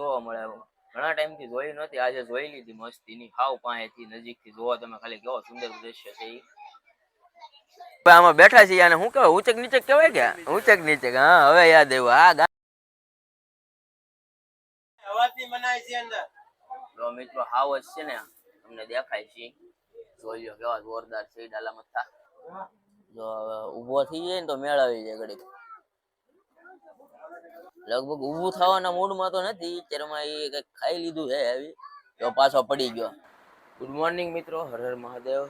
જોવા મળે. ઘણા ટાઈમથી જોઈ નહોતી, આજે જોઈ લીધી મસ્તીની. હાવ પાસેથી નજીકથી જોવો તમે ખાલી, કેવો સુંદર દ્રશ્ય છે એ. આમાં બેઠા છીએ અને શું કહેવાય, ઊંચક નીચક કહેવાય કે ઊંચક નીચક. હા હવે યાદ આવ્યું. આ મિત્રો હાવ જ છે ને તમને દેખાય છે. જોઈ લો કેવા જોરદાર છે ડાલા મથા. જો ઊભો થઈ જાય ને તો મેળ આવી જાય ઘડીક. લગભગ ઊભું થવાના મૂડમાં તો નથી અત્યારમાં. એ કંઈક ખાઈ લીધું છે આવી તો પાછો પડી ગયો. ગુડ મોર્નિંગ મિત્રો, હર હર મહાદેવ.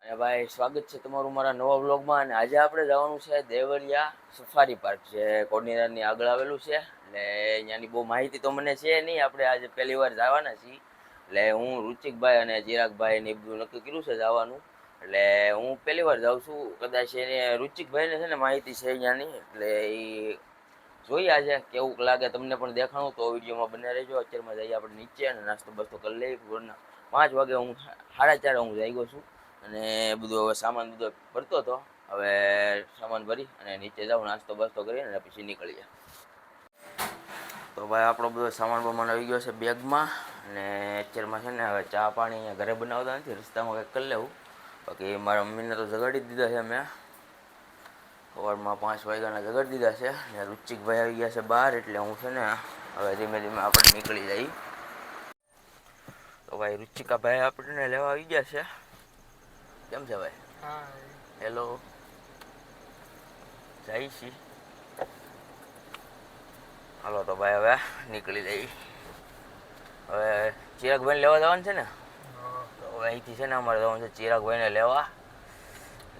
અને ભાઈ સ્વાગત છે તમારું મારા નવા વ્લોગમાં. અને આજે આપણે જવાનું છે દેવળિયા સફારી પાર્ક, જે કોડીનારની આગળ આવેલું છે. એટલે અહીંયાની બહુ માહિતી તો મને છે નહીં. આપણે આજે પહેલી વાર જવાના છીએ. એટલે હું રુચિકભાઈ અને ચિરાગભાઈ ને બધું નક્કી કર્યું છે જવાનું. એટલે હું પહેલી વાર જાઉં છું. કદાચ એને રુચિકભાઈને છે ને માહિતી છે અહીંયાની. એટલે એ જોઈએ આજે કેવું લાગે તમને પણ દેખાણું તો વિડીયોમાં બને રહેજો. અત્યારમાં જઈએ આપણે નીચે અને નાસ્તો બાસ્તો કરી લઈએ. ભોરના 5 વાગે હું 4:30 હું જાગ્યો છું. અને બધું હવે સામાન બધો ભરતો હતો. હવે સામાન ભરી અને નીચે જાઉં, નાસ્તો બાસ્તો કરીને અને પછી નીકળીએ. તો ભાઈ આપણો બધો સામાન બમાન આવી ગયો છે બેગમાં. અને અત્યારમાં છે ને હવે ચા પાણી અહીંયા ઘરે બનાવતા નથી, રસ્તામાં કંઈક કરી લેવું. બાકી મારા મમ્મીને તો જગાડી દીધા છે મેં. સવારમાં 5 વાગ્યાના જગાડી દીધા છે. ને રુચિકભાઈ આવી ગયા છે બહાર. એટલે હું છે ને હવે ધીમે ધીમે આપણે નીકળી જઈએ. તો ભાઈ રુચિકાભાઈ આપણને લેવા આવી ગયા છે. કેમ છે ભાઈ? હેલો, જાય છી. હાલો તો ભાઈ હવે નીકળી જઈએ. હવે ચિરાગભાઈને લેવા જવાનું છે ને, તો હવે અહીંથી છે ને અમારે જવાનું છે ચિરાગભાઈને લેવા.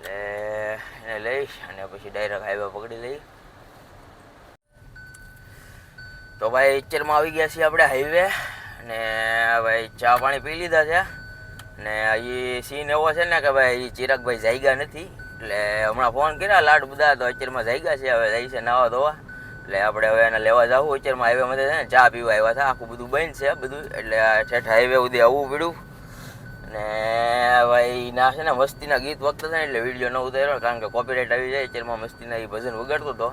એટલે એને લઈ અને પછી ડાયરેક્ટ હાઈવે પકડી લઈ. તો ભાઈ પિક્ચરમાં આવી ગયા છીએ આપણે હાઈવે. અને ભાઈ ચા પાણી પી લીધા છે. ને એ સીન એવો છે ને કે ભાઈ ચિરાગભાઈ જાગ્યા નથી. એટલે હમણાં ફોન કર્યા લાડ બધા, તો અત્યારમાં જાગ્યા છે. હવે જાય છે નાવા ધોવા. એટલે આપણે હવે એને લેવા જવું. અત્યારમાં હાઈવેમાં છે ને ચા પીવા આવ્યા હતા. આખું બધું બંધ છે બધું. એટલે ઠેઠ હાઈવે સુધી આવવું પડ્યું. અને ભાઈ ના છે ને મસ્તીના ગીત વખતે છે ને એટલે વિડીયો ન ઉતાર્યો, કારણ કે કોપીરાઇટ આવી જાય. અત્યારમાં મસ્તીના એ ભજન વગાડતો હતો.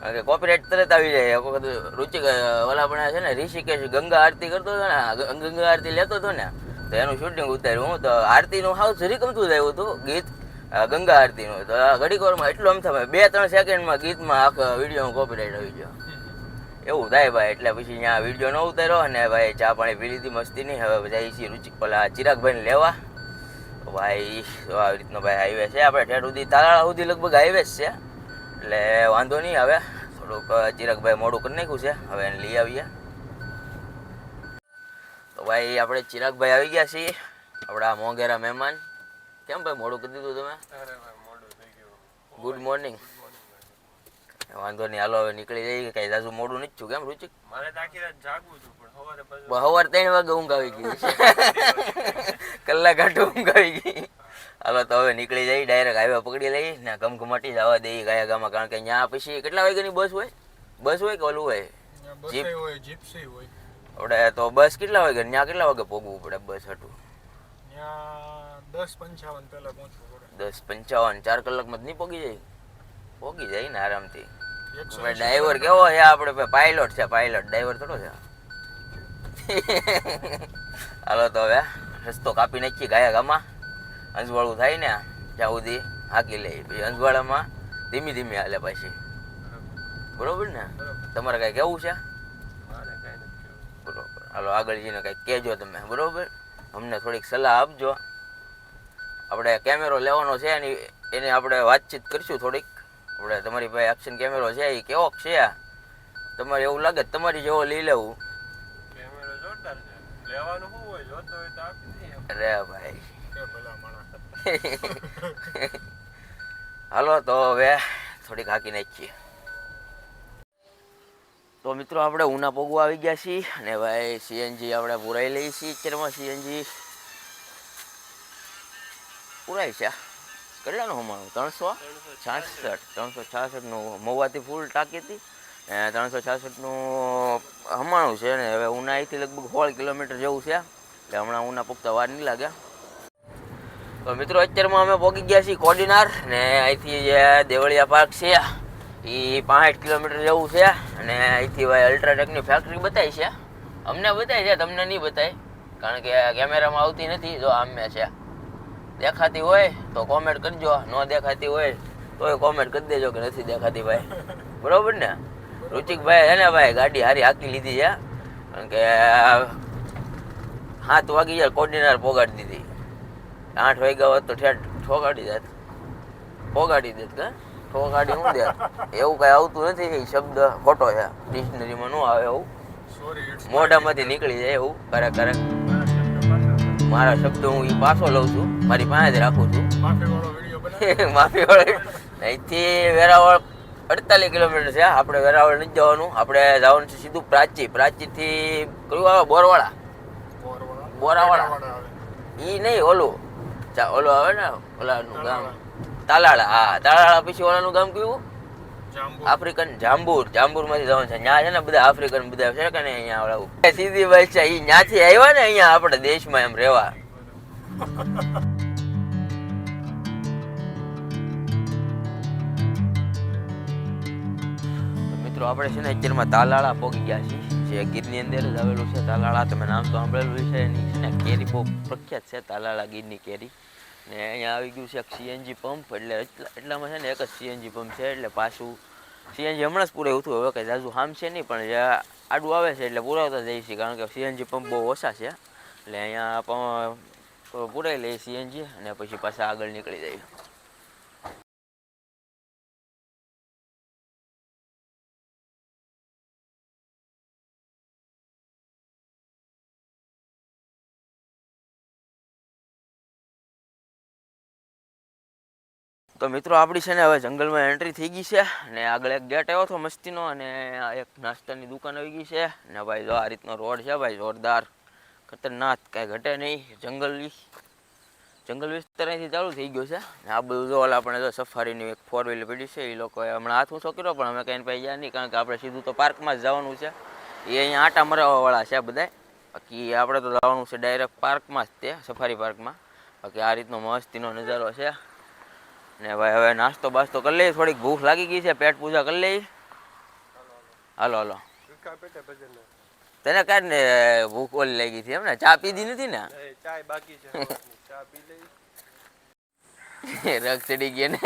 કારણ કે કોપીરાઇટ તરત આવી જાય. એક વખત રુચિક ઓલા પણ છે ને ઋષિકેશ ગંગા આરતી કરતો હતો ને, ગંગા આરતી લેતો હતો ને, તો એનું શૂટિંગ ઉતાર્યું હું. તો આરતીનું હાવ જરી ગમતું જ આવ્યું હતું ગીત, ગંગા આરતીનું. તો ઘડીક વારમાં એટલું આમ થાય 2-3 સેકન્ડમાં ગીતમાં આખા વિડીયોમાં કોપીરાઇટ આવી ગયો. એવું થાય ભાઈ. એટલે પછી અહીંયા વિડીયો ન ઉતાર્યો. અને ભાઈ ચા પાણી પી લીધી મસ્તીની. હવે જઈએ છીએ રુચિક પેલા ચિરાગભાઈને લેવા. તો ભાઈ આવી રીતનો ભાઈ હાઈવે છે આપણે ઠેઠ સુધી, તાલાળા સુધી લગભગ હાઈવે જ છે. એટલે વાંધો નહીં. હવે થોડુંક ચિરાગભાઈ મોડું કરી નાખ્યું છે, હવે એને લઈ આવીએ. તો ભાઈ આપણે ચિરાગભાઈ આવી ગયા છીએ, આપણા મોંઘેરા મહેમાન. કેમ ભાઈ મોડું કરી દીધું તમે? Good morning. વાંધો નહીં, હાલો હવે નીકળી જઈએ. કઈ જાજુ મોડું નથી થયું કેમ રુચિક? મારે તો આખી રાત જાગવું છું, પણ સવારે 3 વાગે ઊંઘ આવી ગઈ. કલાક આટલું ઊંઘ આવી ગઈ. હાલો તો હવે નીકળી જઈએ, ડાયરેક્ટ હાઈવે પકડી લઈએ ને ઘમઘમાટી જવા દઈએ ગયા ગામમાં. કારણ કે અહીંયા પછી કેટલા વાગ્યાની બસ હોય? બસ હોય કે ઓલું હોય? જીપ્સી હોય. આપણે તો બસ કેટલા વાગે, ત્યાં કેટલા વાગે પહોંચવું પડે બસ હતું? 10:55 પહેલા પહોંચવું પડે. 10:55 4 કલાકમાં જ નહીં પહોંચી જાય? પહોંચી જાય ને આરામથી. ડ્રાઈવર કેવો છે આપણે? પાયલોટ છે, પાયલોટ, ડ્રાઈવર થોડો છે. હાલો તો હવે રસ્તો કાપી નાખીએ ગયા ગામમાં. અંજવાળું થાય ને ત્યાં સુધી હાકી લઈ, પછી અંજવાળામાં ધીમી ધીમી હાલે પાછી. બરોબર ને? તમારે કઈ કેવું છે? બરોબર. હાલો આગળ જઈને કઈ કહેજો તમે. બરોબર, અમને થોડીક સલાહ આપજો. આપણે કેમેરો લેવાનો છે એની આપણે વાતચીત કરીશું થોડીક. આપણે તમારી પાસે એક્શન કેમેરો છે, એ કેવો છે? તમારે એવું લાગે તમારી જેવો લઈ લેવું? કેમેરો જોરદાર છે, લેવાનું શું હોય, જોતો હોય તો આપી દઈએ. અરે ભાઈ હાલો તો હવે થોડીક હાકી નાખીએ. તો મિત્રો આપણે ઉના પોગવા આવી ગયા છીએ. અને ભાઈ સીએનજી આપણે પુરાઈ લઈએ છીએ. અત્યારમાં સીએનજી પુરાય છે. કેટલાનું હમાણું? 366નું મહુવાથી ફૂલ ટાંકી હતી. 366નું હમાણું છે. ને હવે ઉના અહીંથી લગભગ 16 કિલોમીટર જેવું છે. એટલે હમણાં ઉના પૂગતા વાર નહીં લાગે. તો મિત્રો અત્યારમાં અમે પહોંચી ગયા છીએ કોડીનાર. ને અહીંથી જે દેવળિયા પાર્ક છે એ 65 કિલોમીટર જેવું છે. અને અહીંથી ભાઈ અલ્ટ્રાટેકની ફેક્ટરી બતાવી છે. અમને બતાય છે, તમને નહીં બતાય, કારણ કે કેમેરામાં આવતી નથી. જો આમે છે, દેખાતી હોય તો કોમેન્ટ કરજો, ન દેખાતી હોય તોય કોમેન્ટ કરી દેજો કે નથી દેખાતી ભાઈ. બરોબર ને? રુચિકભાઈ હે ને ભાઈ ગાડી હારી હાકી લીધી છે, કારણ કે 7 વાગી જાય કોર્ડિનેટર પોગાડી દીધી. 8 વાગ્યા હોત તો ઠેઠ ઠોકાડી દેત, પોગાડી દેત કે ઠોકાડી શું દે, એવું કઈ આવતું નથી. એ શબ્દ ખોટો છે, ડિક્શનરીમાં ન આવે એવું, મોઢામાંથી નીકળી જાય એવું ક્યારેક ક્યારેક. મારા શબ્દ હું એ પાછો લઉં છું, મારી પાસે જ રાખું છું. માફી વાળો અહીંથી વેરાવળ 48 કિલોમીટર છે. આપણે વેરાવળ નથી જવાનું, આપણે જવાનું છે સીધું પ્રાચી. પ્રાચીથી કયું આવે? બોરાવાળા. ઈ નહીં, ઓલું આવે ને ઓલાનું ગામ તાલાળા. હા, તાલાળા પછી ઓલાનું ગામ કયું? આફ્રિકન જાંબુર. જાંબુરમાંથી જવાનું છે. ત્યાં છે ને બધા આફ્રિકન બધા છે કે ને અહીંયા ઓલા સીધી વાત છે. ઈ ત્યાંથી આવ્યા ને અહીંયા આપણે દેશમાં એમ રહેવા. મિત્રો આપણે છે ને અત્યારમાં તાલાળા પહોંચી ગયા છીએ, જે ગીરની અંદર જ આવેલું છે તાલાળા. તમે નામ તો સાંભળેલું છે એની, છે ને કેરી બહુ પ્રખ્યાત છે તાલાળા ગીરની કેરી. ને અહીંયા આવી ગયું છે એક સીએનજી પંપ, એટલે એટલામાં છે ને એક જ સીએનજી પંપ છે, એટલે પાછું સીએનજી હમણાં જ પૂરાયું હતું. હવે કંઈ જાજુ હામ છે નહીં, પણ જે આડું આવે છે એટલે પુરાવતા જઈએ છીએ, કારણ કે સીએનજી પંપ બહુ ઓછા છે. એટલે અહીંયા પુરાઈ લઈએ સીએનજી અને પછી પાછા આગળ નીકળી જઈએ. તો મિત્રો આપણી છે ને હવે જંગલમાં એન્ટ્રી થઈ ગઈ છે, અને આગળ એક ગેટ આવ્યો હતો મસ્તીનો, અને આ એક નાસ્તાની દુકાન આવી ગઈ છે. ને ભાઈ જો આ રીતનો રોડ છે ભાઈ, જોરદાર ખતરનાક, કાંઈ ઘટે નહીં. જંગલ વિસ્તાર અહીંથી ચાલુ થઈ ગયો છે. ને આ બધું જો ઓલા આપણે જો સફારીની એક 4 વ્હીલર પડી છે, એ લોકોએ હમણાં હાથ ઊંચો કર્યો, પણ અમે કંઈ પાઈ ગયા નહીં, કારણ કે આપણે સીધું તો પાર્કમાં જ જવાનું છે. એ અહીંયા આટા મરાવવાવાળા છે બધા, બાકી આપણે તો જવાનું છે ડાયરેક્ટ પાર્કમાં જ, તે સફારી પાર્કમાં. બાકી આ રીતનો મસ્તીનો નજારો છે. ને ભાઈ હવે નાસ્તો બાસ્તો કરી લઈએ, થોડીક ભૂખ લાગી ગઈ છે, પેટ પૂજા કરી લઈએ. હાલો તને કાઢ ને ભૂખ ઓલી લાગી હતી એમ ને? ચા પીધી નથી ને? ચા બાકી છે, ચા પી લઈ. રગ ચડી ગયા ને.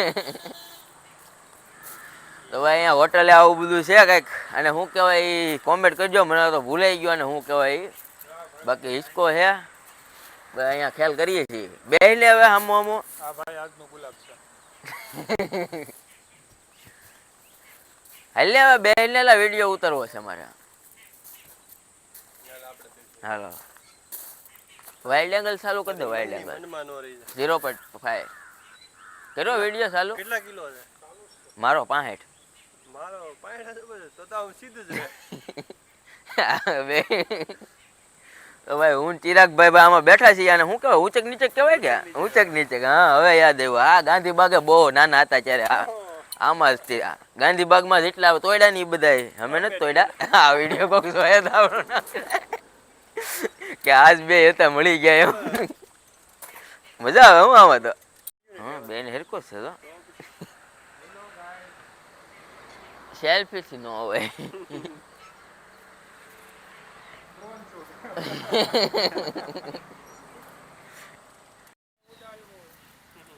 તો ભાઈ અહીંયા હોટલે આવું બધું છે કંઈક, અને શું કહેવાય કોમેન્ટ કરજો, મને તો ભૂલાઈ ગયો. અને શું કહેવાય બાકી હિસકો છે ભાઈ, અહીંયા ખ્યાલ કરીએ છીએ. બે લે હવે હામો હામો. આ ભાઈ આજનો ગુલાબ છે. હાલે હવે બે લેલા વિડીયો ઉતારવો છે મારે. હાલો વાઇલ્ડ એંગલ ચાલુ કરી દો. વાઇલ્ડ એંગલ 0.5 કર્યો વિડીયો ચાલુ. કેટલા કિલો છે મારો 65. મારો 65 તો હું સીધું જ રહે. તો ભાઈ હું ચિરાગભાઈ આમાં બેઠા છીએ, અને શું કહેવાય ઊંચક નીચે કહેવાય કે ઊંચક નીચે. હા હવે યાદ આવ્યું. આ ગાંધીબાગે બહુ નાના હતા ત્યારે આમાં જ ગાંધીબાગમાં જેટલા તોડ્યા ને એ બધા અમે નથી તોડ્યા. આ વિડીયો કોક જોયા હતા કે આજ બે હતા મળી ગયા એમ. મજા આવે હું આમાં તો. હા બેન હેરકો છે તો સેલ્ફી થી ન હોય.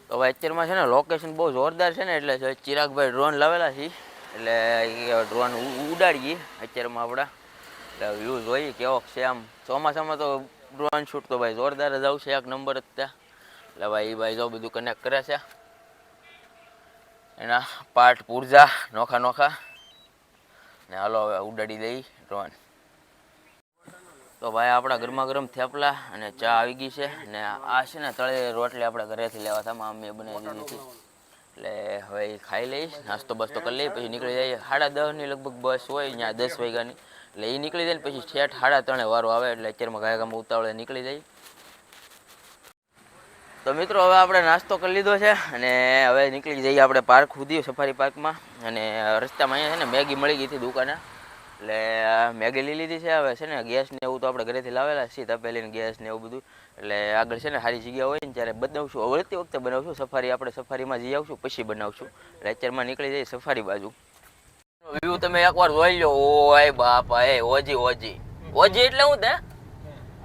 તો ભાઈ અત્યારમાં છે ને લોકેશન બહુ જોરદાર છે ને, એટલે ચિરાગભાઈ ડ્રોન લાવેલા છે, એટલે એ ડ્રોન ઉડાડીએ અત્યારમાં આપણા, એટલે વ્યૂ જોઈએ કેવો છે. આમ ચોમાસામાં તો ડ્રોન શૂટ તો ભાઈ જોરદાર જ આવશે, એક નંબર જ ત્યાં. એટલે ભાઈ એ ભાઈ જો બધું કનેક્ટ કરે છે, એના પાર્ટ પૂરજા નોખા નોખા. ને હાલો હવે ઉડાડી દઈ ડ્રોન. તો ભાઈ આપણા ગરમા ગરમ થેપલા અને ચા આવી ગઈ છે, ને આ છે ને તળે રોટલી આપણે ઘરેથી લેવા હતા, મમ્મીએ બનાવી દીધી હતી. એટલે હવે એ ખાઈ લઈશ, નાસ્તો બાસ્તો કરી લઈએ, પછી નીકળી જઈએ. 10:30ની લગભગ બસ હોય ત્યાં 10 વાગ્યાની, એટલે એ નીકળી જાય ને પછી ઠેઠ 3:30 વારો આવે, એટલે અત્યારમાં ગાયગામાં ઉતાવળે નીકળી જાય. તો મિત્રો હવે આપણે નાસ્તો કરી લીધો છે, અને હવે નીકળી જઈએ આપણે પાર્ક સુધી, સફારી પાર્કમાં. અને રસ્તામાં અહીંયા છે ને મેગી મળી ગઈ હતી દુકાને, એટલે મેગી લઈ લીધી છે. હવે છે ને ગેસ ને એવું તો આપણે ઘરેથી લાવેલા છીએ, તપેલીને ગેસ ને એવું બધું, એટલે આગળ છે ને સારી જગ્યા હોય ને ત્યારે બનાવશું. વળતી વખતે બનાવશું સફારી, આપણે સફારીમાં જઈ આવશું પછી બનાવશું. એટલે અત્યારમાં નીકળી જઈએ સફારી બાજુ. વ્યૂ તમે એકવાર જોઈ લો. ઓય બાપા એ ઓજી ઓજી એટલે હું તે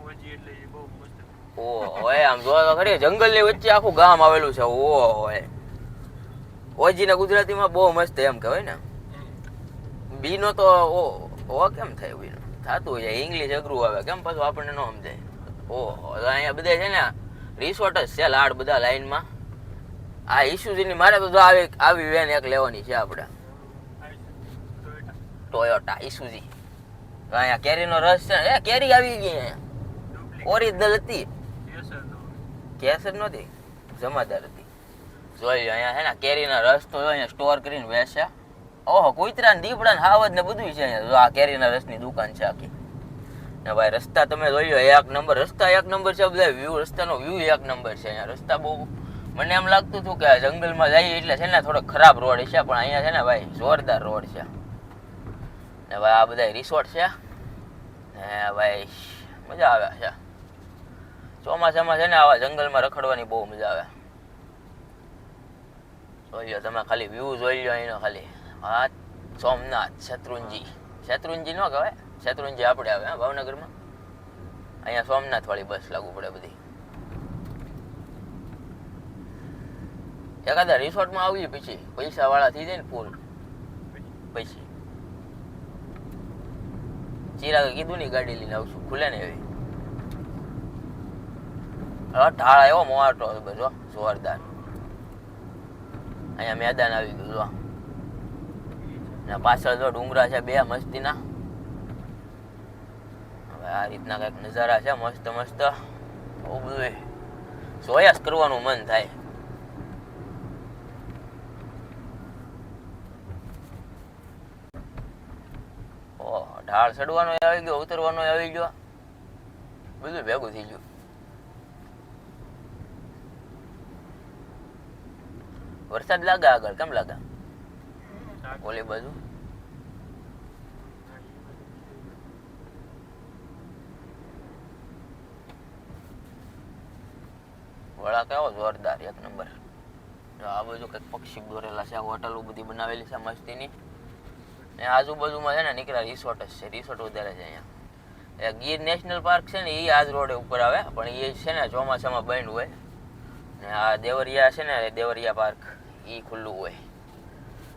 ઓજી એટલે એ બહુ મસ્ત. ઓ હોય આમ જો તો ખરી જંગલ ની વચ્ચે આખું ગામ આવેલું છે. ઓ હોય ઓજી ને ગુજરાતીમાં બહુ મસ્ત એમ કહેવાય ને. બી નો તો ઓ કેમ થાય બી નો થતું હોય ઇંગ્લિશ અઘરું આવે કેમ પાછું આપણને ન સમજાય. ઓહો અહીંયા બધા છે ને રિસોર્ટ જ છે લાડ બધા લાઈનમાં. આ ઇસ્યુઝીની મારે તો આવી વેન એક લેવાની છે આપણે ટોયોટા ઇસ્યુઝી. અહીંયા કેરીનો રસ છે ને કેરી આવી ગઈ અહીંયા ઓરિજિનલ હતી કેસર નહોતી જમાદાર હતી. જોઈ અહીંયા છે ને કેરીના રસ તો અહીંયા સ્ટોર કરીને વેચ્યા. ઓહો કુતરા ને દીપડા ને હાવજ ને બધું છે અહીંયા. જો આ કેરીના રસની દુકાન છે આખી ને ભાઈ રસ્તા તમે જોઈ એક નંબર. રસ્તા એક નંબર છે બધા વ્યૂ રસ્તાનો વ્યૂ એક નંબર છે અહીંયા. રસ્તા બહુ મને એમ લાગતું હતું કે જંગલમાં જઈએ એટલે છે ને થોડોક ખરાબ રોડ છે પણ અહીંયા છે ને ભાઈ જોરદાર રોડ છે. ને ભાઈ આ બધા રિસોર્ટ છે ને ભાઈ મજા આવે છે. ચોમાસામાં છે ને આવા જંગલમાં રખડવાની બહુ મજા આવે. જોઈ લો તમે ખાલી વ્યૂ જોઈ લો અહીંનો ખાલી. હા સોમનાથ શેત્રુંજી ન કહેવાય શેત્રુંજી આપણે આવે ભાવનગરમાં. અહીંયા સોમનાથ વાળી બસ લાગુ પડે બધી. એકાદા રિસોર્ટમાં આવીએ પછી પૈસા વાળા થઈ જાય ને ફૂલ પછી ચિરાગે કીધું ની ગાડી લઈને આવશું ખુલે ને એવી. ઢાળ એવો મોટો બધો જોરદાર. અહીંયા મેદાન આવી ગયું જો ને પાછળ જો ડુંગરા છે બે મસ્તીના. હવે આ રીતના કઈક નજારા છે મસ્ત મસ્ત. બહુ બધું જોયા જ કરવાનું મન થાય. ઢાળ ચડવાનો આવી ગયો ઉતરવાનો આવી ગયો બધું ભેગું થઈ ગયું. વરસાદ લાગે આગળ કેમ લાગે ઓલી બાજુ. વળા કેવો જોરદાર એક નંબર. આ બાજુ કઈક પક્ષી દોરેલા છે હોટલો બધી બનાવેલી છે મસ્તીની. આજુબાજુમાં છે ને નીકળ્યા રિસોર્ટ જ છે. રિસોર્ટ વધારે છે અહીંયા. ગીર નેશનલ પાર્ક છે ને એ આજ રોડ ઉપર આવે પણ એ છે ને ચોમાસામાં બંધ હોય ને આ દેવરિયા છે ને દેવરિયા પાર્ક એ ખુલ્લું હોય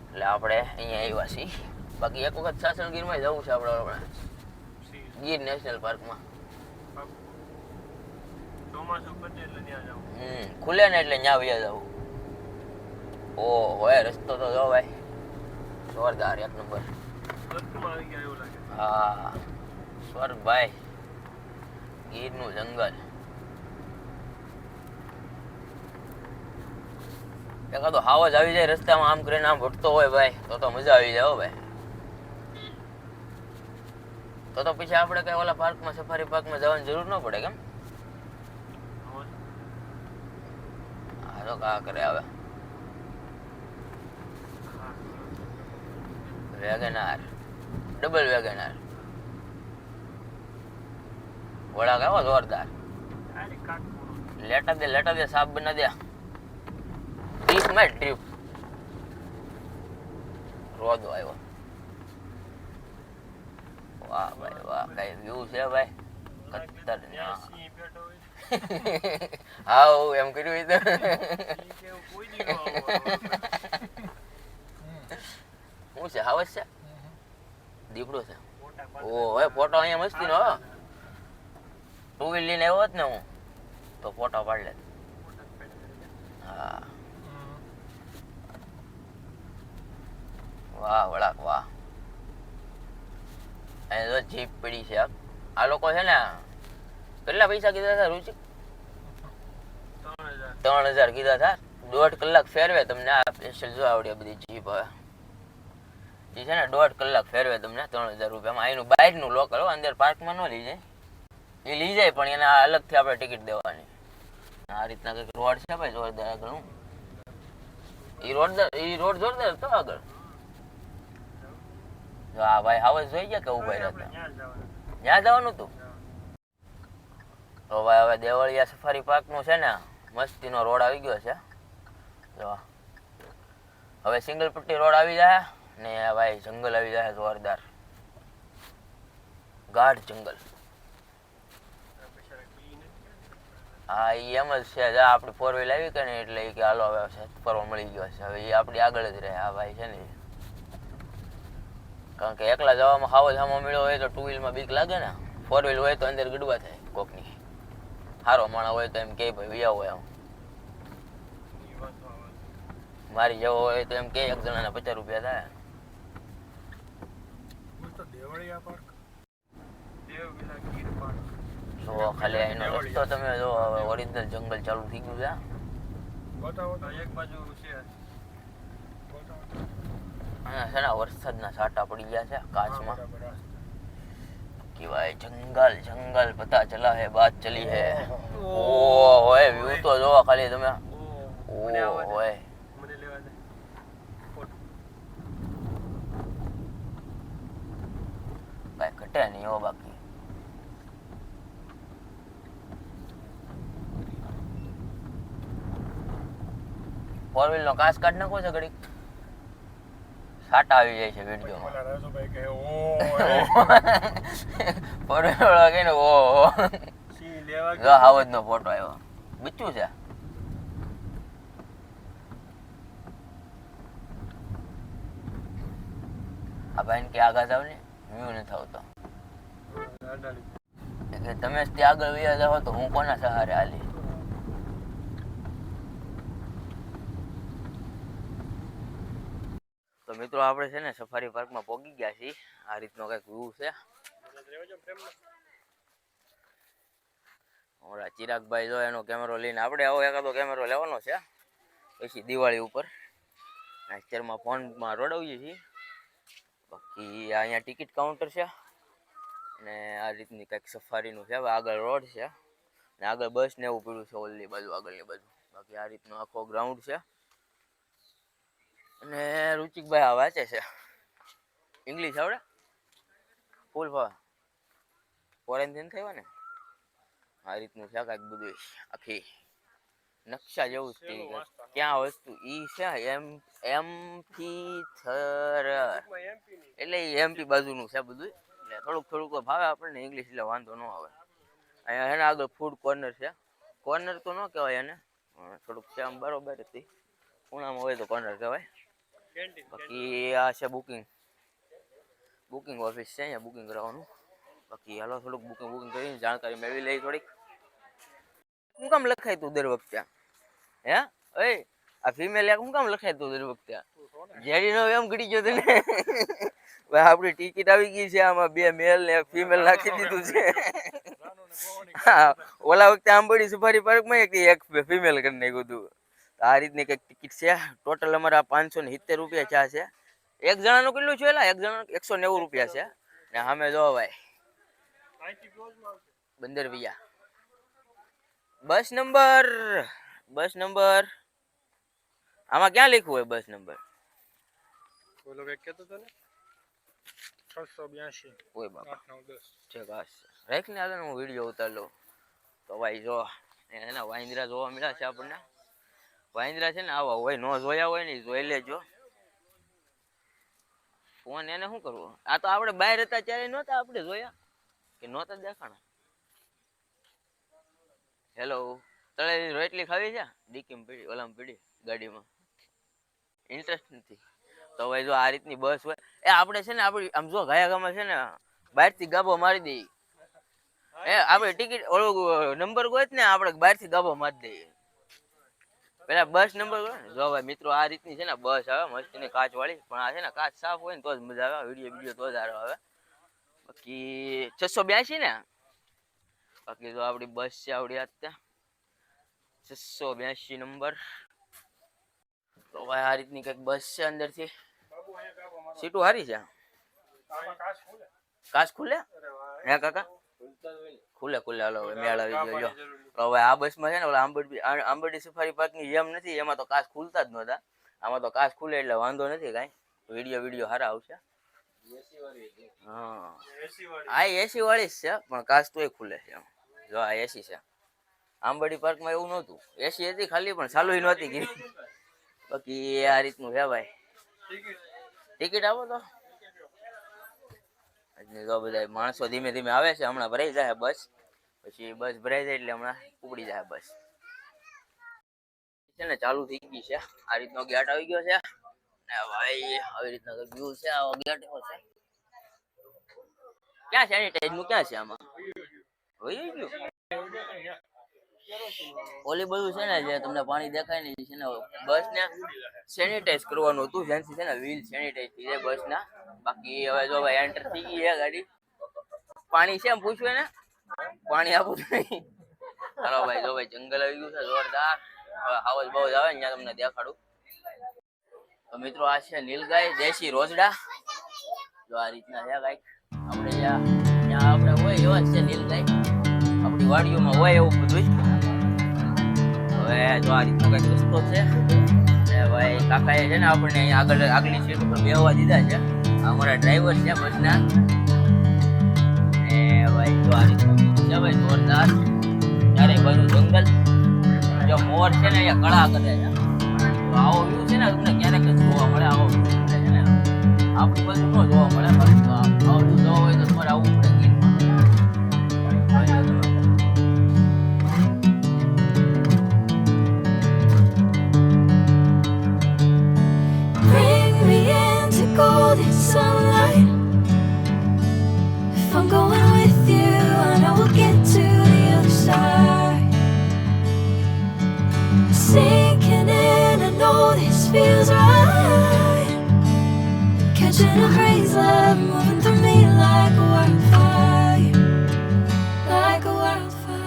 એટલે આપણે અહીંયા આવ્યા છીએ. બાકી એક વખત સાસણગીરમાં જવું છે આપણે ગીર નેશનલ પાર્કમાં. ખુલે ને એટલે ત્યાં વ્યા જવું. ઓ હોય રસ્તો તો જો ભાઈ જોરદાર એક નંબર. હા સ્વર્ગ ભાઈ ગીરનું જંગલ. એકાદો હાવ જ આવી જાય રસ્તામાં આમ કરીને આમ ભટતો હોય ભાઈ તો મજા આવી જાય. ભાઈ તો પછી આપણે કઈ ઓલા પાર્કમાં સફારી પાર્કમાં જવાની જરૂર ન પડે કેમ. હા તો કા કરે આવે વેગનાર ડબલ વેગનાર. વડા કેવો જોરદાર. લેટા દે સાફ બના દે. ટ્રીપ માં ટ્રીપ રોદો આવ્યો. વાહ ભાઈ વાહ કઈ વ્યૂ છે ભાઈ ખતરનાક. હા એમ કર્યું તો શું છે હાવસ છે દીપડો છે. ઓ હવે ફોટો અહીંયા મસ્તી નો ટુ વ્હીલ લઈને આવ્યો હોત ને હું તો ફોટો પાડી લેત. હા વાહ વળાક વાહ. અહીં તો જીપ પડી છે. આ લોકો છે ને કેટલા પૈસા કીધા હતા રુચિક? 3000 કીધા હતા. 1.5 કલાક ફેરવે તમને આ સ્પેશિયલ જો આવડે બધી જીપ. હવે એ છે ને 1.5 કલાક ફેરવે તમને 3000 રૂપિયામાં. અહીંનું બહારનું લોકલ અંદર પાર્કમાં ન લઈ જાય. એ લઈ જાય પણ એને અલગથી આપણે ટિકિટ દેવાની. આ રીતના કંઈક રોડ છે ભાઈ જોરદાર આગળ. એ રોડ જોરદાર હતો આગળ. હા ભાઈ હાવસ જોઈ ગયા કે ઉભા રહ્યા ત્યાં જવાનું હતું. તો ભાઈ હવે દેવળિયા સફારી પાર્ક નું છે ને મસ્તીનો રોડ આવી ગયો છે. જો હવે સિંગલ પટ્ટી રોડ આવી જાય ને ભાઈ જંગલ આવી જાય જોરદાર. ગાઢ જંગલ. આ બિચારા કી નથી. હા એ એમ જ છે. જા આપણી 4 વ્હીલ આવી કે ને એટલે ઈ કે હાલો હવે ફરવા મળી ગયો છે. હવે એ આપણી આગળ જ રહે. આ ભાઈ છે ને ઈ. કારણ કે એકલા જવામાં હાવ સામો મળ્યો હોય તો 2 વ્હીલમાં બીક લાગે ને. 4 વ્હીલ હોય તો અંદર ગડવા થાય કોકની. સારો માણસ હોય તો એમ કે ભાઈ વિયા હોય એમ. ઈ વાત તો આવે. મારી જેવો હોય તો એમ કે એક જણાના 50 રૂપિયા થાય. તો દેવળિયા પાર્ક. દેવ વિલા ગીર પાર્ક. જો ખાલી એનો રસ્તો તમે જો હવે ઓરિજિનલ જંગલ ચાલુ થઈ ગયું છે. બતાવો તો એક બાજુ છે. બતાવો. અહીંયા છે ને વરસાદના છાંટા પડી ગયા છે કાચમાં. બરાબર આ. कि भाई जंगल जंगल पता चला है बात चली है. ओ ओए व्यू तो जो खाली તમે. ઓ મને ओ આવા દે. ओए મને લેવા દે. ફોટો. કઈ ઘટે નહીં હો બાકી. ફોર વ્હીલ નો કાચ કાઢ નાખો છે ઘડીક. છાટા આવી જાય છે વિડીયોમાં. ઓલા રાજુભાઈ કહે ઓ ફોર વ્હીલ વાળા કહે ને ઓ સી લેવા જો હાવજ નો ફોટો આવ્યો. બીચું છે. આ ભાઈ કે આગળ જાવ ને વ્યૂ નથી આવતો. અડાડી. કે તમે જ ત્યાં આગળ વયા જાઓ તો હું કોના સહારે હાલી. તો મિત્રો આપણે છે ને સફારી પાર્કમાં પહોંચી ગયા છીએ. આ રીતનો કંઈક વ્યૂ છે. ઓલા ચિરાગભાઈ જો એનો કેમેરો લઈને આપણે આવો એકાદો કેમેરો લેવાનો છે પછી દિવાળી ઉપર. અત્યારમાં ફોનમાં રોડાવીએ છીએ. બાકી અહીંયા ટિકિટ કાઉન્ટર છે અને આ રીતની કંઈક સફારીનું છે. હવે આગળ રોડ છે ને આગળ બસ ને એવું પીડ્યું છે ઓલી બાજુ આગળની બાજુ. બાકી આ રીતનો આખો ગ્રાઉન્ડ છે. અને રુચિકભાઈ આ વાંચે છે. ઇંગ્લિશ આવડે ફૂલ ફોરેનથી થયા ને આ રીતનું છે કાંઈક બધું. આખી નકશા જેવું જ ક્યાં વસ્તુ ઈ છે એમથી થર એટલે એમપી બાજુનું છે બધું. એટલે થોડુંક થોડુંક ભાવે આપણને ઇંગ્લિશ એટલે વાંધો ન આવે. અહીંયા છે ને આગળ ફૂડ કોર્નર છે. કોર્નર તો ન કહેવાય એને થોડુંક છે આમ બરોબર હતી. ખૂણામાં હોય તો કોર્નર કહેવાય. બાકી આ છે બુકિંગ ઓફિસ છે. અહીંયા બુકિંગ કરવાનું. બાકી હાલો થોડુંક બુકિંગ કરીને જાણકારી મેળવી લઈ થોડીક. શું કામ લખાય તું દર વખતે હે ઓય આ ફિમેલ એક શું કામ લખાય તું દર વખતે જેડી નો એમ ઘડી ગયો તને. ભાઈ આપણી ટિકિટ આવી ગઈ છે. આમાં 2 મેલ ને 1 ફિમેલ નાખી દીધું છે. હા ઓલા વખતે આંબોડી સફારી પાર્કમાં એક ફિમેલ કરી નાખ્યું હતું. આ રીતની કંઈક ટિકિટ છે. ટોટલ અમારા 570 રૂપિયા ચા છે. એક જણાનું કેટલું છે? એક જણાનું 190 રૂપિયા છે. ને સામે જો ભાઈ બંદર વિયા બસ નંબર આમાં ક્યાં લખ્યું હોય બસ નંબર? બોલો કે કેતો તો ને 682 ઓય બાપા 8 9 10 ઠીક આ રાખ ને આગળ હું વિડીયો ઉતાર લઉં. તો ભાઈ જો એના વાંદરા જોવા મળ્યા છે આપણને. વાંદરા છે ને આવા હોય ન જોયા હોય ને જોઈ લેજો. ફોન એને શું કરવું? આ તો આપણે બહાર હતા ત્યારે નહોતા આપણે જોયા કે નહોતા દેખાણા. હેલો તળે રોટલી ખાવી છે? ડીકીમ પીડી ઓલામાં પીડી ગાડીમાં ઇન્ટરેસ્ટ નથી. તો ભાઈ જો આ રીતની બસ હોય એ આપણે છે ને આપણી આમ જો ગાયાગામાં છે ને બહારથી ગાભો મારી દઈએ. એ આપણે ટિકિટ ઓલો નંબર ગોત ને આપણે બહારથી ગાભો મારી દઈએ. પેલા બસ નંબર જો ભાઈ મિત્રો આ રીતની છે ને બસ આવે મસ્તીની કાચ વાળી. પણ આ છે ને કાચ સાફ હોય ને તો જ મજા આવે. વિડીયો તો જ સારો આવે. બાકી 682 ને બાકી તો આપણી બસ છે આવડી આ ત્યાં 682 નંબર. તો ભાઈ આ રીતની કંઈક બસ છે. અંદરથી સીટો સારી છે. કાચ ખુલે હે કાકા? ખુલે હાલો મેળ આવી ગયો જો. તો હવે આ બસમાં છે ને ઓલા આંબરડી સફારી પાર્કની જેમ નથી. એમાં તો કાચ ખુલતા જ નહોતા. આમાં તો કાચ ખુલે એટલે વાંધો નથી કાંઈ. વિડીયો સારા આવશે. હા આ એસી વાળી જ છે પણ કાચ તોય ખુલે છે. જો આ એસી છે. આંબરડી પાર્કમાં એવું નહોતું. એસી હતી ખાલી પણ ચાલુ નહોતી ગઈ. બાકી આ રીતનું છે ભાઈ. ટિકિટ આપો તો અને તો બધા માણસો ધીમે ધીમે આવે છે, હમણાં ભરાઈ જાય બસ, પછી બસ ભરાઈ જાય એટલે હમણાં ઉપડી જાય બસ છે ને. ચાલુ થઈ ગઈ છે, આ રીતનો ગેટ આવી ગયો છે ને ભાઈ, આવી રીતના વ્યૂ છે. આવો ગેટ એવો છે. ક્યાં સેનિટાઈઝ નું ક્યાં છે આમાં? હોય ગયું ઓલી બધું છે ને, જે તમને પાણી દેખાય ને છે ને, બસ ને સેનિટાઈઝ કરવાનું હતું, જેનાથી છે ને વ્હીલ સેનિટાઈઝ થઈ જાય બસ ના. બાકી હવે જો ભાઈ એન્ટર થઈ ગઈ છે ગાડી. પાણી છે એમ પૂછ્યું ને, પાણી આપું છું નહીં. હાલો ભાઈ, જો ભાઈ જંગલ આવી ગયું છે જોરદાર. હવે હાવજ બાવજ આવે ને ત્યાં તમને દેખાડું. તો મિત્રો આ છે નીલગાય દેશી રોજડા. જો આ રીતના છે ગાય. આપણે ત્યાં આપણે હોય એવા જ છે નીલગાય, આપણી વાડીઓમાં હોય એવું બધું. હવે જો આ રીતનો કઈક રસ્તો છે ને ભાઈ, કાકાએ છે ને આપણને અહીંયા આગલી સીટ ઉપર બેહવા દીધા છે. અમારા ડ્રાઈવર છે બસના. ને ભાઈ જો આ રીતનું છે ભાઈ જોરદાર. ચારે બાજુ જંગલ. જો મોર છે ને અહીંયા કળા કરે છે. તો આવો વ્યૂ છે ને તમને ક્યારેક જ જોવા મળે. આવો વ્યૂ છે ને આપણી બાજુ ન જોવા મળે. પરંતુ આવો વ્યૂ જોવા હોય તો તમારે આવવું પડે ગીરમાં. Bring me into golden sunlight. If I'm going with you, I know we'll get to the other side. Sinking in, I know this feels right. Catching a haze, love moving through me like a wildfire, like a wildfire.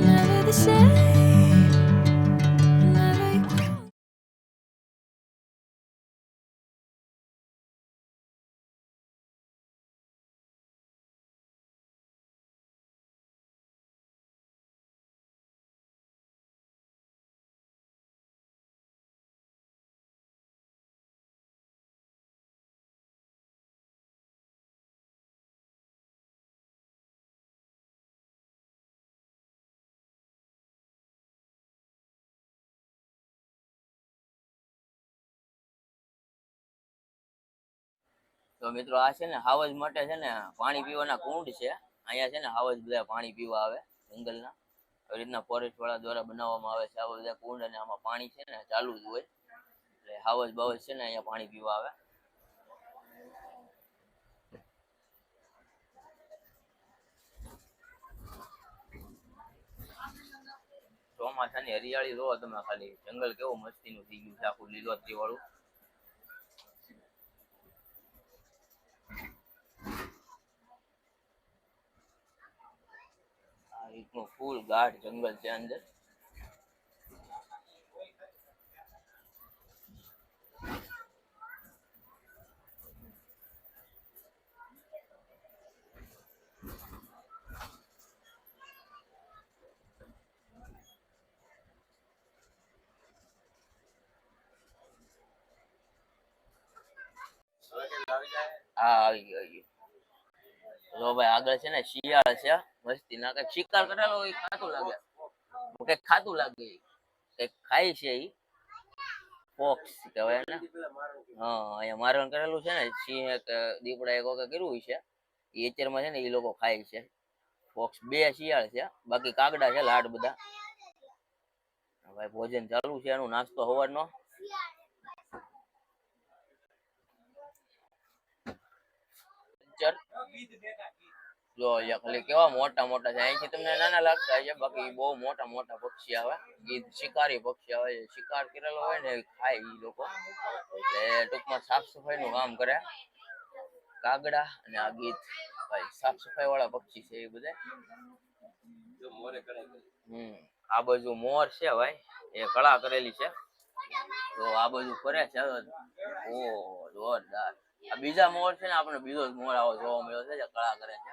Never the same, never you. તો મિત્રો આ છે ને હાવજ માટે છે ને પાણી પીવાના કુંડ છે. અહીંયા છે ને હાવજ બધા પાણી પીવા આવે જંગલના. આવી રીતના ફોરેસ્ટ વાળા દ્વારા બનાવવામાં આવે છે આવા બધા કુંડ, અને આમાં પાણી છે ને ચાલુ જ હોય. એટલે હાવજ બાવજ છે ને અહીંયા પાણી પીવા આવે. ચોમાસાની હરિયાળી જોવો તમે ખાલી. જંગલ કેવું મસ્તીનું થઈ ગયું છે, આખું લીલોતરી વાળું. આ રીતનું ફૂલ ગાઢ જંગલ છે અંદર. હા આવી ગયો, આવી ગયો. જો ભાઈ આગળ છે ને શિયાળ છે મસ્તી ના. કઈક શિકાર કરેલો હોય, ખાતું લાગે. કઈક ખાતું લાગે, કઈક ખાય છે. ઈ ફોક્સ કહેવાય ને. હા, અહીંયા મારણ કરેલું છે ને. સિંહ કે દીપડા એક વખત કર્યું છે. એ એચરમાં છે ને એ લોકો ખાય છે. ફોક્સ બે શિયાળ છે, બાકી કાગડા છે લાડ બધા. ભાઈ ભોજન ચાલુ છે એનું, નાસ્તો સવારનો. જો ખાલી કેવા મોટા મોટા છે. અહીંથી તમને નાના લાગતા છે, બાકી બહુ મોટા મોટા પક્ષી આવે. ગીધ શિકારી પક્ષી આવે. શિકાર કરેલો હોય ને ખાય ઈ લોકો. એટલે ટૂંકમાં સાફ સફાઈ નું કામ કરે કાગડા અને આ ગીધ. ભાઈ સાફ સફાઈ વાળા પક્ષી છે એ બધા. આ બાજુ મોર છે ભાઈ, એ કળા કરેલી છે. તો આ બધું ફરે છે. ઓ જોરદાર. આ બીજા મોર છે ને, આપણે બીજો મોર આવો જોવા મળ્યો છે જે કળા કરે છે.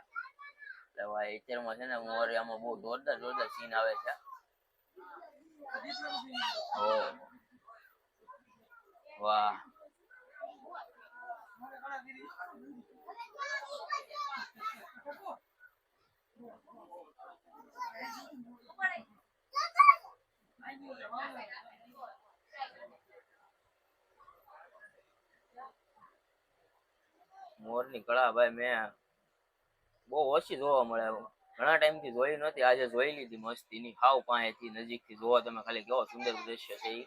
એટલે ભાઈ અત્યારમાં છે ને મોર આમાં બહુ જોરદાર જોરદાર સીન આવે છે. ઓ વાહ. મોરની કળા ભાઈ મેં બહુ ઓછી જોવા મળે. ઘણા ટાઈમ થી જોઈ નહોતી, આજે જોઈ લીધી મસ્તીની હાવ પાસેથી નજીકથી જોવા તમે ખાલી કેવો સુંદર દ્રશ્ય છે ઈ.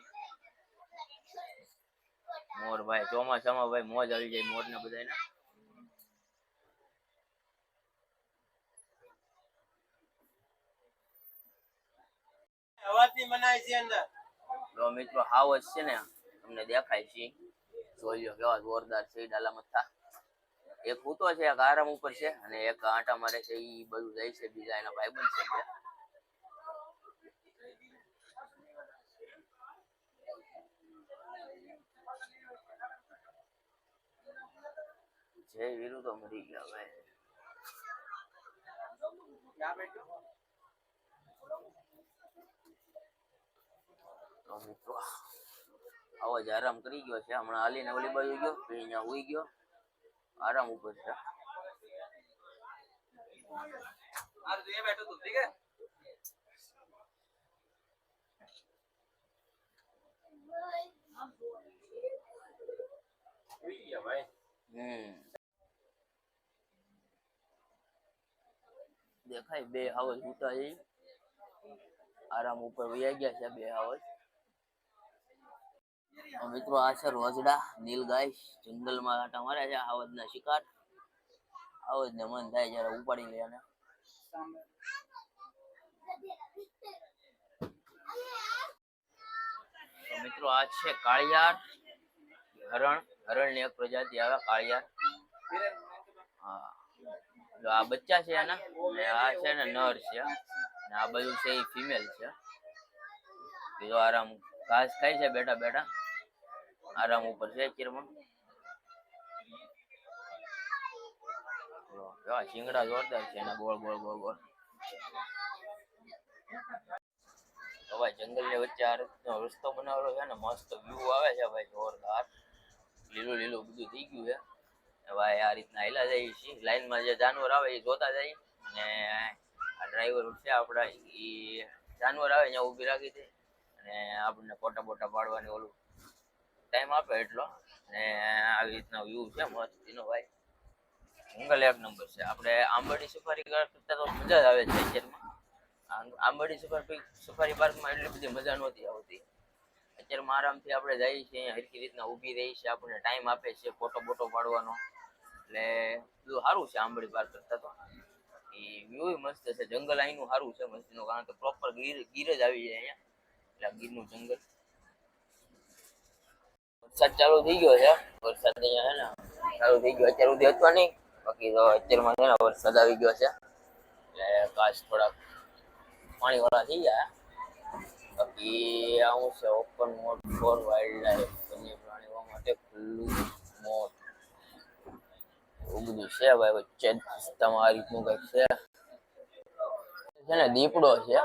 મોર ભાઈ ચોમાસામાં ભાઈ મોજ આવી જાય મોર ને બધાને. અવાજની મનાય છે અંદર. તો મિત્રો હાવ જ છે ને તમને દેખાય છે, જોઈ લો કેવા જોરદાર છે ડાલા મથા. એક ઉતો છે, એક આરામ ઉપર છે અને એક આંટા મારે છે, ઈ બધું જાય છે. બીજા એના ભાઈબંધ છે બે. જય વીરુ તો મરી ગયા ભાઈ. તો મિત્રો આવો જ આરામ કરી ગયો છે. હમણાં હાલીને ઓલી બાજુ ગયો, પછી અહીંયા હુઈ ગયો, આરામ ઉપર છે. દેખાય બે હાવજ ઉતા છે, આરામ ઉપર વયા ગયા છે બે હાવજ. મિત્રો આ છે રોજડા નીલગાય, જંગલમાં આટા મારે છે. હાવજ ના શિકાર, હાવજ ને મન થાય જયારે ઉપાડી લે ને. તો મિત્રો આ છે કાળિયાર હરણ. હરણ ની એક પ્રજાતિ આવે કાળિયાર. હા, જો આ બચ્ચા છે એના, ને આ છે ને નર છે, ને આ બધું છે એ ફિમેલ છે. જો આરામ ઘાસ ખાય છે બેઠા બેઠા, આરામ ઉપર છે ચીરમાં. કેવા શિંગડા જોરદાર છે એના, ગોળ ગોળ ગોળ ગોળ. તો ભાઈ જંગલ ની વચ્ચે આ રીતનો રસ્તો બનાવેલો છે ને, મસ્ત વ્યૂ આવે છે ભાઈ જોરદાર. લીલું લીલું બધું થઈ ગયું છે. ભાઈ આ રીતના હેલા જાય છે, લાઈનમાં જે જાનવર આવે એ જોતા જાય. અને આ ડ્રાઈવર છે આપડા, એ જાનવર આવે ત્યાં ઊભી રાખી દે અને આપણને ફોટા બોટા પાડવાની ઓલું ટાઈમ આપે એટલો. ને આવી રીતના વ્યૂ છે મસ્તીનો ભાઈ. જંગલ એક નંબર છે. આપણે આંબરડી સફારી કરતા તો મજા જ આવે છે અત્યારમાં. આંબરડી સફારી પાર્કમાં એટલી બધી મજા નહોતી આવતી. અત્યારમાં આરામથી આપણે જઈએ છીએ, અહીંયા હરખી રીતના ઊભી રહી છે, આપણને ટાઈમ આપે છે ફોટો બોટો પાડવાનો. એટલે બધું સારું છે આંબરડી પાર્ક કરતા તો. એ વ્યૂ મસ્ત છે. જંગલ અહીંનું સારું છે મસ્તીનું, કારણ કે પ્રોપર ગીર જ આવી જાય અહીંયા. એટલે ગીરનું જંગલ. વરસાદ ચાલુ થઈ ગયો છે. વરસાદ અહીંયા છે ને ચાલુ થઈ ગયો, અત્યાર સુધી હતો નહીં, બાકી તો અત્યારમાં છે ને વરસાદ આવી ગયો છે. એટલે કાચ થોડાક પાણી વાળા થઈ ગયા. બાકી આવું છે open mode four wild life, વન્ય પ્રાણીઓ માટે ખુલ્લું મોડ. એવું બધું છે ભાઈ. વચ્ચે રસ્તામાં આ રીતનું કઈક છે ને દીપડો છે.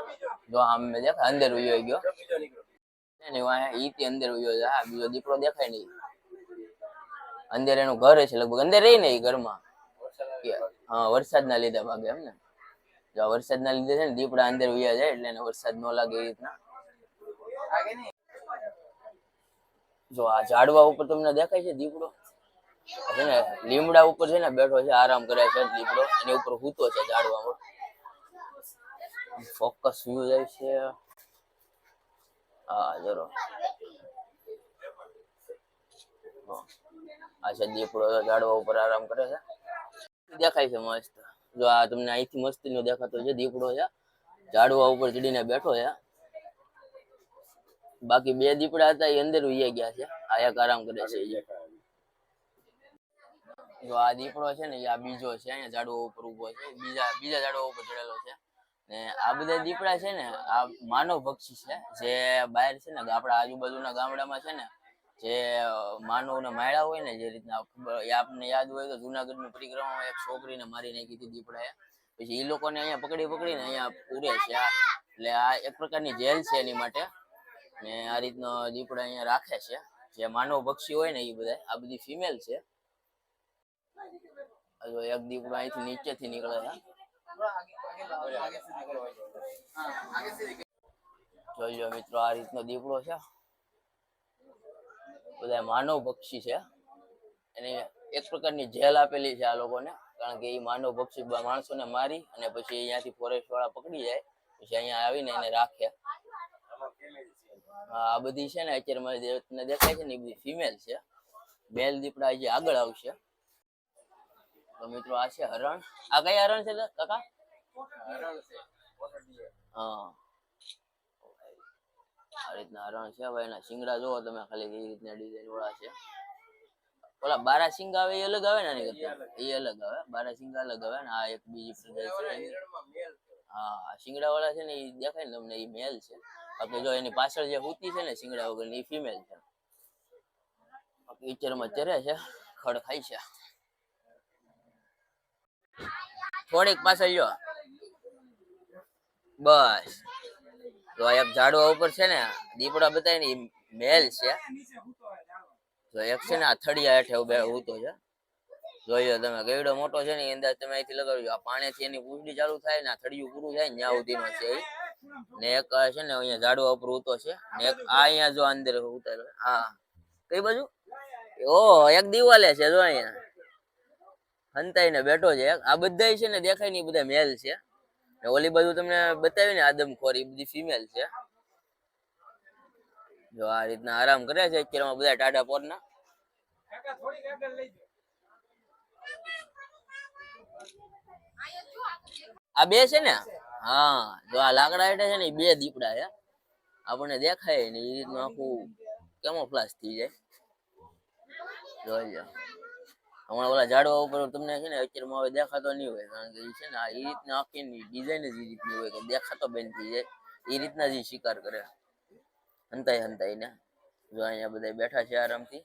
જો આમ મેં દેખાય અંદર વયો ગયો ઈ અંદર વયો જાય. હા, બીજો દીપડો દેખાય નહીં. અંદર એનું ઘર છે લગભગ, અંદર રહી ને એ ઘરમાં. હા, વરસાદના લીધે ભાગે એમ ને. જો વરસાદના લીધે છે ને દીપડા અંદર વયા જાય, એટલે એને વરસાદ ન લાગે એ રીતના. જો આ ઝાડવા ઉપર તમને દેખાય છે દીપડો છે ને, લીમડા ઉપર છે ને બેઠો છે, આરામ કરે છે દીપડો. એની ઉપર સૂતો છે ઝાડવામાં. ફોકસ વ્યૂ જાય છે. હા જરો આ છે દીપડો ઝાડવા ઉપર આરામ કરે છે. દેખાય છે મસ્ત. જો આ તમને અહીંથી મસ્તી નો દેખાતો છે દીપડો છે, ઝાડવા ઉપર ચડીને બેઠો છે. બાકી બે દીપડા હતા એ અંદર ઉઈ ગયા છે. આ એક આરામ કરે છે. જો આ દીપડો છે ને એ આ બીજો છે, અહીંયા ઝાડવા ઉપર ઉભો છે, બીજા ઝાડવા ઉપર ચડેલો છે. ને આ બધા દીપડા છે ને આ માનવ પક્ષી છે, જે બહાર છે ને આપણા આજુબાજુના ગામડામાં છે ને જે માનવને માર્યા હોય ને, જે રીતના આપને યાદ હોય તો જુનાગઢની પરિક્રમામાં એક છોકરીને મારી નાખી હતી દીપડાએ. પછી એ લોકોને અહીંયા પકડીને અહીંયા પૂરે છે. એટલે આ એક પ્રકારની જેલ છે એની માટે. ને આ રીતનો દીપડા અહીંયા રાખે છે. જે માનવ પક્ષી હોય ને એ બધા, આ બધી ફિમેલ છે. એક દીપડો અહીંથી નીચેથી નીકળે છે. જોઈ લો મિત્રો, આ રીતનો દીપડો છે. બધા માનવ પક્ષી છે. એની એક પ્રકારની જેલ આપેલી છે આ લોકોને, કારણ કે એ માનવ પક્ષી માણસોને મારી અને પછી અહીંયાથી ફોરેસ્ટ વાળા પકડી જાય, પછી અહીંયા આવીને એને રાખે. આ બધી છે ને અત્યારે દેખાય છે ને એ બધી ફિમેલ છે. મેલ દીપડા હજી આગળ આવશે. તો મિત્રો આ છે હરણ. આ કયા હરણ છે કાકા? હા, આ રીતના હરણ છે. હવે એના શિંગડા જોવો તમે, ખાલી એ રીતના ડિઝાઇન વાળા છે. ઓલા બારા સિંગ આવે એ અલગ આવે ને, આની કરતા એ અલગ આવે. બારા સિંગ અલગ આવે ને આ એક બીજી પ્રજાતિ છે. હા, શિંગડા વાળા છે ને એ દેખાય ને તમને, એ મેલ છે. બાકી જો એની પાછળ જે હુતી છે ને શિંગડા વગર એ ફિમેલ છે. બાકી ઈચરમાં ચરે છે, ખડ ખાય છે. થોડીક પાછળ જો, બસ. તો એક ઝાડવા ઉપર છે ને દીપડા બતાય ને મેલ છે. તો એક છે ને આ થળિયા હેઠે ઉતો છે. જોઈ લો તમે, ગયડો મોટો છે ને એ અંદાજ તમે અહીંથી લગાડજો. આ પાણીથી એની પૂંછડી ચાલુ થાય ને આ થળિયું પૂરું થાય ને ત્યાં સુધીનો છે. ને એક છે ને અહીંયા ઝાડવા ઉપર ઉતો છે. ને એક આ અહીંયા જો અંદર ઉતારો. હા, કઈ બાજુ? ઓ, એક દિવાલે છે જો અહીંયા હંતાઈને બેઠો છે. આ બધા છે ને દેખાય ને બધા મેલ છે. ને ઓલી બાજુ તમને બતાવી ને આદમખોર, એ બધી ફિમેલ છે. જો આ રીતના આરામ કરે છે અત્યારમાં બધા ટાઢા પોરના. આ બે છે ને, હા, જો આ લાકડા હેઠે છે ને બે દીપડા છે. આપણને દેખાય ને એ રીતનું આખું કેમોફ્લાજ થઈ જાય. જોઈ લો હમણાં ઓલા ઝાડવા ઉપર તમને છે ને અત્યારમાં હવે દેખાતો નહીં હોય, કારણ કે એ છે ને આ એ રીતના આખી ડિઝાઇન જ એ રીતની હોય કે દેખાતો બંધ થઈ જાય. એ રીતના જ શિકાર કરે હંતાઈને. જો અહીંયા બધા બેઠા છે આરામથી.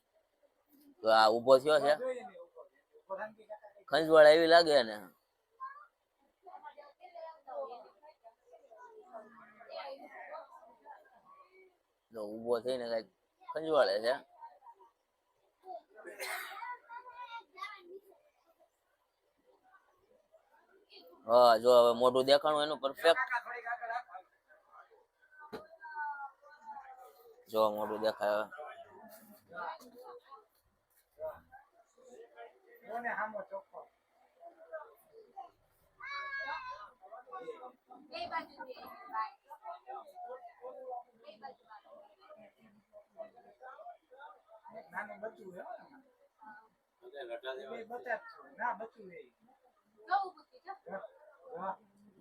તો આ ઉભો થયો છે, ખંજવાળ એવી લાગે ને. જો ઉભો થઈને કઈક ખંજવાળે છે. હા, જો હવે મોઢું દેખાણું એનું પરફેક્ટ. જો મોઢું દેખાય.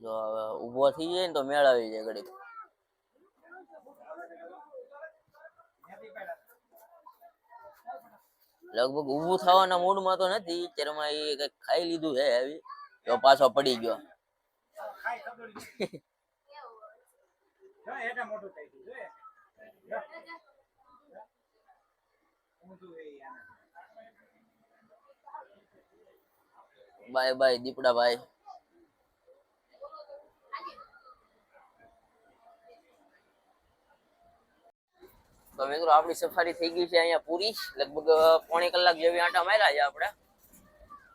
જો હવે ઉભો થઈ જાય ને તો મેળ આવી જાય ઘડીક. લગભગ ઊભું થવાના મૂડમાં તો નથી. અત્યારમાં એ કઈક ખાઈ લીધું છે આવી, તો પાછો પડી ગયો. બાય બાય દીપડા ભાઈ. તો મિત્રો આપણી સફારી થઈ ગઈ છે અહીંયા પૂરી. લગભગ પોણી કલાક જેવી આંટા માર્યા છે આપણે,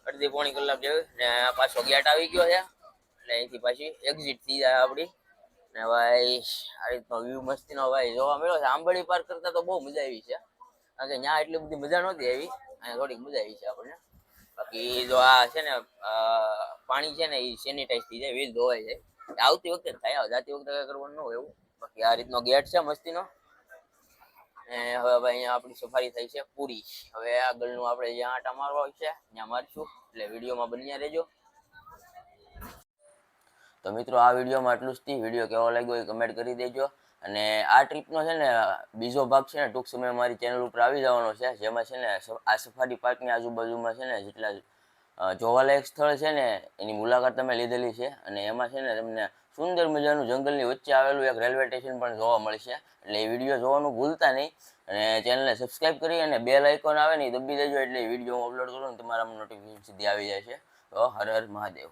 અડધી પોણી કલાક જેવી. ને પાછો ગેટ આવી ગયો છે એટલે અહીંથી પાછી એક્ઝિટ થઈ જાય આપણી. ને ભાઈ આ રીતનો વ્યૂ મસ્તીનો ભાઈ જોવા મળ્યો છે. આંબળી પાર્ક કરતા તો બહુ મજા આવી છે, કારણ કે ત્યાં એટલી બધી મજા નહોતી આવી, અહીંયા થોડીક મજા આવી છે આપણને. બાકી જો આ છે ને પાણી છે ને એ સેનિટાઈઝ થઈ જાય, વેલ ધોવાઈ જાય. આવતી વખતે થાય, જાતી વખતે કઈ કરવાનું ન હોય એવું. બાકી આ રીતનો ગેટ છે મસ્તીનો. હવે અહીંયા આપણી સફારી થઈ છે પૂરી. હવે આગળનું આપણે જ્યાં આટા મારવા હોય છે ત્યાં મારશું, એટલે વિડીયોમાં બન્યા રહેજો. તો મિત્રો આ વિડીયોમાં આટલું જ. વિડીયો કેવો લાગ્યો એ કમેન્ટ કરી દેજો. અને આ ટ્રીપનો છે ને બીજો ભાગ છે ને ટૂંક સમય મારી ચેનલ ઉપર આવી જવાનો છે, જેમાં છે ને આ સફારી પાર્કની આજુબાજુમાં છે ને જેટલા જોવાલાયક સ્થળ છે ને એની મુલાકાત તમે લીધેલી છે. અને એમાં છે ને તમને સુંદર મજાનું જંગલની વચ્ચે આવેલું એક રેલવે સ્ટેશન પણ જોવા મળશે. એટલે એ વિડીયો જોવાનું ભૂલતા નહીં. અને ચેનલને સબસ્ક્રાઈબ કરી અને બેલ આઇકોન આવે ને એ દબી દેજો, એટલે વિડીયો અપલોડ કરું ને તમારા નોટિફિકેશન સીધી આવી જાય છે. તો હર હર મહાદેવ.